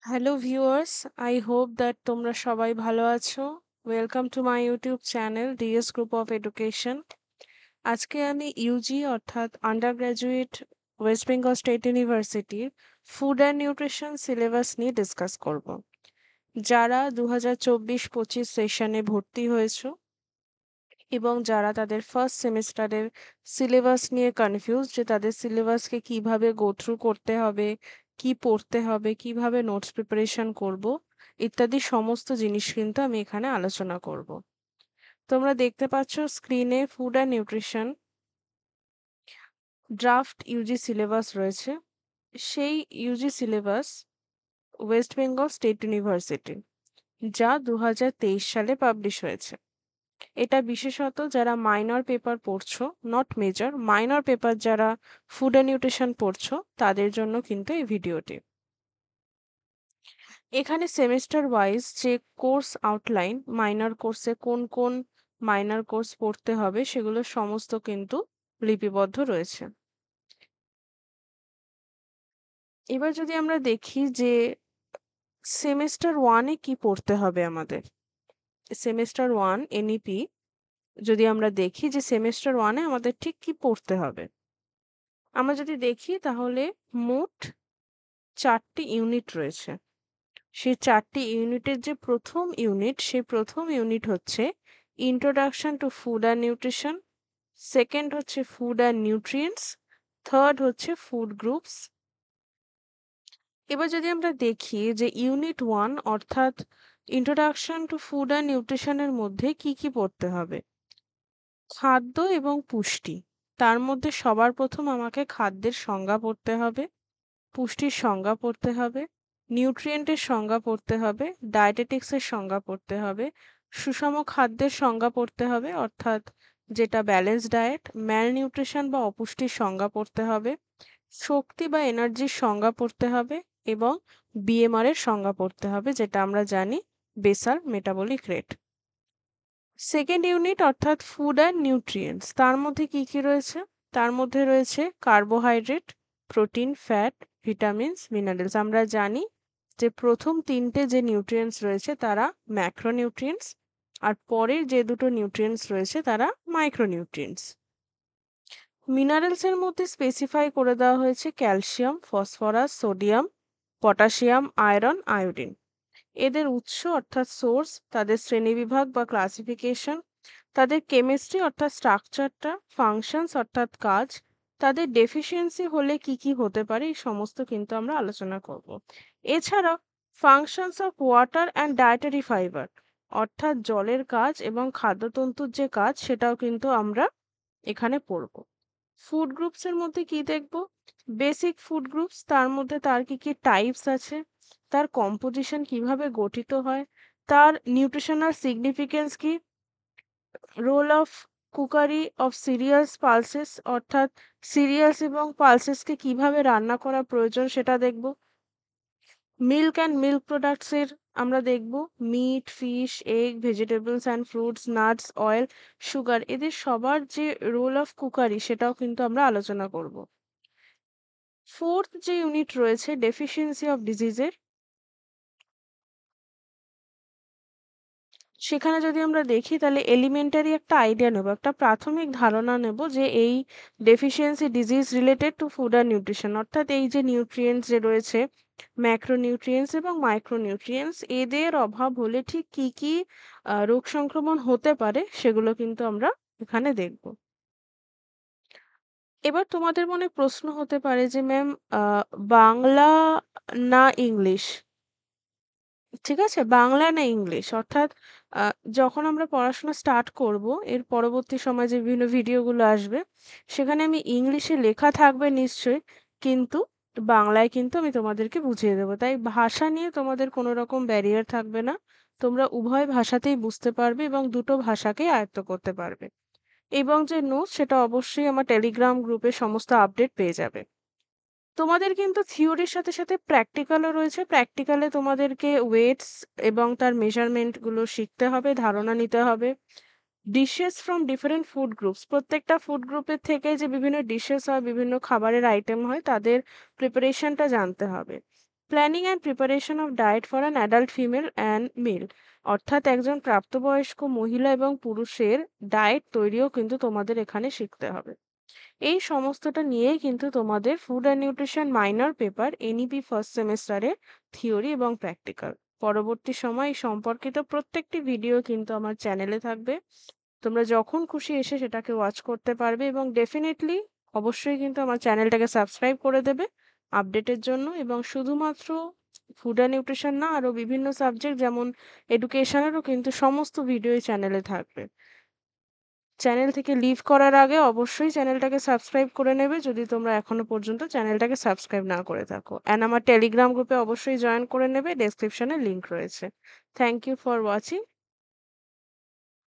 Hello viewers, I hope that তোমরা সবাই ভালো আছো। Welcome to my YouTube channel DS group of education. আজকে আমি ইউজি অর্থাৎ under graduate West Bengal state ইউনিভার্সিটির ফুড অ্যান্ড নিউট্রিশন সিলেবাস নিয়ে ডিসকাস করব। যারা 2024-25 সেশনে ভর্তি হয়েছো এবং যারা তাদের ফার্স্ট সেমিস্টারের সিলেবাস নিয়ে কনফিউজ যে তাদের সিলেবাসকে কিভাবে গো থ্রু করতে হবে, কি পড়তে হবে, কিভাবে নোটস প্রিপারেশন করব, ইত্যাদি সমস্ত জিনিস কিন্তু আমি এখানে আলোচনা করব। তোমরা দেখতে পাচ্ছ স্ক্রিনে food and nutrition draft UG syllabus রয়েছে। সেই UG syllabus West Bengal state university, যা 2023 সালে পাবলিশ হয়েছে। এটা বিশেষত যারা মাইনর পেপার পড়ছো, নট মেজর, মাইনর পেপার যারা ফুড অ্যান্ড নিউট্রিশন পড়ছো তাদের জন্য কিন্তু এই ভিডিওটি। এখানে সেমেস্টার ওয়াইজ যে কোর্স আউটলাইন, মাইনর কোর্সে কোন কোন মাইনর কোর্স পড়তে হবে সেগুলো সমস্ত কিন্তু লিপিবদ্ধ রয়েছে। এবার যদি আমরা দেখি যে সেমেস্টার ওয়ানে কি পড়তে হবে আমাদের, সেমেস্টার ওয়ান এনইপি যদি আমরা দেখি যে সেমেস্টার ওয়ানে আমাদের ঠিক কি পড়তে হবে, আমরা যদি দেখি তাহলে মোট 4টি ইউনিট রয়েছে। সেই 4টি ইউনিটের যে প্রথম ইউনিট, সেই প্রথম ইউনিট হচ্ছে introduction to food and nutrition, second হচ্ছে ফুড অ্যান্ড নিউট্রিয়েন্টস, থার্ড হচ্ছে ফুড গ্রুপস। এবার যদি আমরা দেখি যে ইউনিট 1 অর্থাৎ ইন্ট্রোডাকশন টু ফুড অ্যান্ড নিউট্রিশনের মধ্যে কি কি পড়তে হবে, খাদ্য এবং পুষ্টি। তার মধ্যে সবার প্রথম আমাকে খাদ্যের সংজ্ঞা পড়তে হবে, পুষ্টির সংজ্ঞা পড়তে হবে, নিউট্রিয়েন্টের সংজ্ঞা পড়তে হবে, ডায়েটেটিক্সের সংজ্ঞা পড়তে হবে, সুষম খাদ্যের সংজ্ঞা পড়তে হবে অর্থাৎ যেটা ব্যালেন্স ডায়েট, ম্যাল নিউট্রিশন বা অপুষ্টির সংজ্ঞা পড়তে হবে, শক্তি বা এনার্জির সংজ্ঞা পড়তে হবে এবং বিএমআর এর সংজ্ঞা পড়তে হবে, যেটা আমরা জানি basal metabolic rate. Second unit অর্থাৎ ফুড অ্যান্ড নিউট্রিয়েন্টস, তার মধ্যে কি কি রয়েছে, তার মধ্যে রয়েছে carbohydrate, protein, fat, vitamins, minerals. আমরা জানি যে প্রথম 3টে যে নিউট্রিয়েন্টস রয়েছে তারা ম্যাক্রোনিউট্রিয়েন্টস, আর পরের যে দুটো নিউট্রিয়েন্টস রয়েছে তারা মাইক্রোনিউট্রিয়েন্টস। মিনারেলস এর মধ্যে স্পেসিফাই করে দেওয়া হয়েছে calcium, phosphorus, sodium, potassium, iron, iodine. এদের উৎস অর্থাৎ সোর্স, তাদের শ্রেণীবিভাগ বা ক্লাসিফিকেশন, তাদের কেমিস্ট্রি অর্থাৎ স্ট্রাকচারটা, ফাংশনস অর্থাৎ কাজ, তাদের ডেফিসিয়েন্সি হলে কি কি হতে পারে, এই সমস্ত কিন্তু আমরা আলোচনা করব। এছাড়াও functions of water and dietary fibre অর্থাৎ জলের কাজ এবং খাদ্যতন্তুর যে কাজ সেটাও কিন্তু আমরা এখানে পড়ব। ফুড গ্রুপস এর মধ্যে কি দেখব, বেসিক ফুড গ্রুপস, তার মধ্যে তার কি কি টাইপস আছে, তার কম্পোজিশন কিভাবে গঠিত হয়, তার নিউট্রিশনাল সিগনিফিকেন্স কি, role of cookery of cereals pulses অর্থাৎ সিরিয়ালস এবং পালসেসকে কিভাবে রান্না করা প্রয়োজন সেটা দেখব। মিল্ক অ্যান্ড মিল্ক প্রোডাক্টস এর আমরা দেখব meat, fish, egg, vegetables and fruits, nuts, oil, sugar, এদের সবার যে রোল অফ কুকারি সেটাও কিন্তু আমরা আলোচনা করব। ফোর্থ যে ইউনিট রয়েছে ডেফিসিয়েন্সি অফ ডিজিজের, সেখানে যদি আমরা দেখি তাহলে এলিমেন্টারি একটা আইডিয়া নেব, একটা প্রাথমিক ধারণা নেব যে এই deficiency disease related to food and nutrition অর্থাৎ এই যে নিউট্রিয়েন্টস যে রয়েছে ম্যাক্রোনিউট্রিয়েন্টস এবং মাইক্রোনিউট্রিয়েন্টস, এদের অভাব হলে ঠিক কি কি রোগ সংক্রমণ হতে পারে সেগুলো কিন্তু আমরা এখানে দেখব। এবার তোমাদের মনে প্রশ্ন হতে পারে যে ম্যাম বাংলা না ইংলিশ, ঠিক আছে, বাংলা না ইংলিশ অর্থাৎ আ যখন আমরা পড়াশোনা স্টার্ট করব, এর পরবর্তী সময়ে যে বিভিন্ন ভিডিওগুলো আসবে, সেখানে আমি ইংলিশে লেখা থাকবে নিশ্চয়ই, কিন্তু বাংলায় কিন্তু আমি তোমাদেরকে বুঝিয়ে দেবো। তাই ভাষা নিয়ে তোমাদের কোনো রকম ব্যারিয়ার থাকবে না। তোমরা উভয় ভাষাতেই বুঝতে পারবে এবং দুটো ভাষাকেই আয়ত্ত করতে পারবে। এবং যে নোটস সেটা অবশ্যই আমার টেলিগ্রাম গ্রুপে সমস্ত আপডেট পেয়ে যাবে। তোমাদের কিন্তু থিওরির সাথে সাথে প্র্যাকটিক্যালও রয়েছে। প্র্যাকটিক্যালে তোমাদেরকে ওয়েটস এবং তার মেজারমেন্ট গুলো শিখতে হবে, ধারণা নিতে হবে। Dishes from different food groups, প্রত্যেকটা ফুড গ্রুপের থেকে যে বিভিন্ন ডিশেস হয়, বিভিন্ন খাবারের আইটেম হয়, তাদের প্রিপারেশনটা জানতে হবে। Planning and preparation of diet for an adult female and male, অর্থাৎ একজন প্রাপ্তবয়স্ক মহিলা এবং পুরুষের ডায়েট তৈরিও কিন্তু তোমাদের এখানে শিখতে হবে। এই সমস্তটা নিয়েই কিন্তু তোমাদের food and nutrition minor paper NEP first সেমেস্টারে থিওরি এবং প্র্যাকটিক্যাল। পরবর্তী সময় এই সম্পর্কিত প্রত্যেকটি ভিডিও কিন্তু আমার চ্যানেলে থাকবে। তোমরা যখন খুশি এসে সেটাকে ওয়াচ করতে পারবে এবং ডেফিনেটলি অবশ্যই কিন্তু আমার চ্যানেলটাকে সাবস্ক্রাইব করে দেবে আপডেটের জন্য। এবং শুধুমাত্র ফুড অ্যান্ড নিউট্রিশন না, আরও বিভিন্ন সাবজেক্ট যেমন এডুকেশনেরও কিন্তু সমস্ত ভিডিও এই চ্যানেলে থাকবে। চ্যানেল থেকে লিভ করার আগে অবশ্যই চ্যানেলটাকে সাবস্ক্রাইব করে নেবে যদি তোমরা এখনো পর্যন্ত চ্যানেলটাকে সাবস্ক্রাইব না করে থাকো, অ্যান্ড আমার টেলিগ্রাম গ্রুপে অবশ্যই জয়েন করে নেবে, ডেসক্রিপশনে লিংক রয়েছে। Thank you for watching.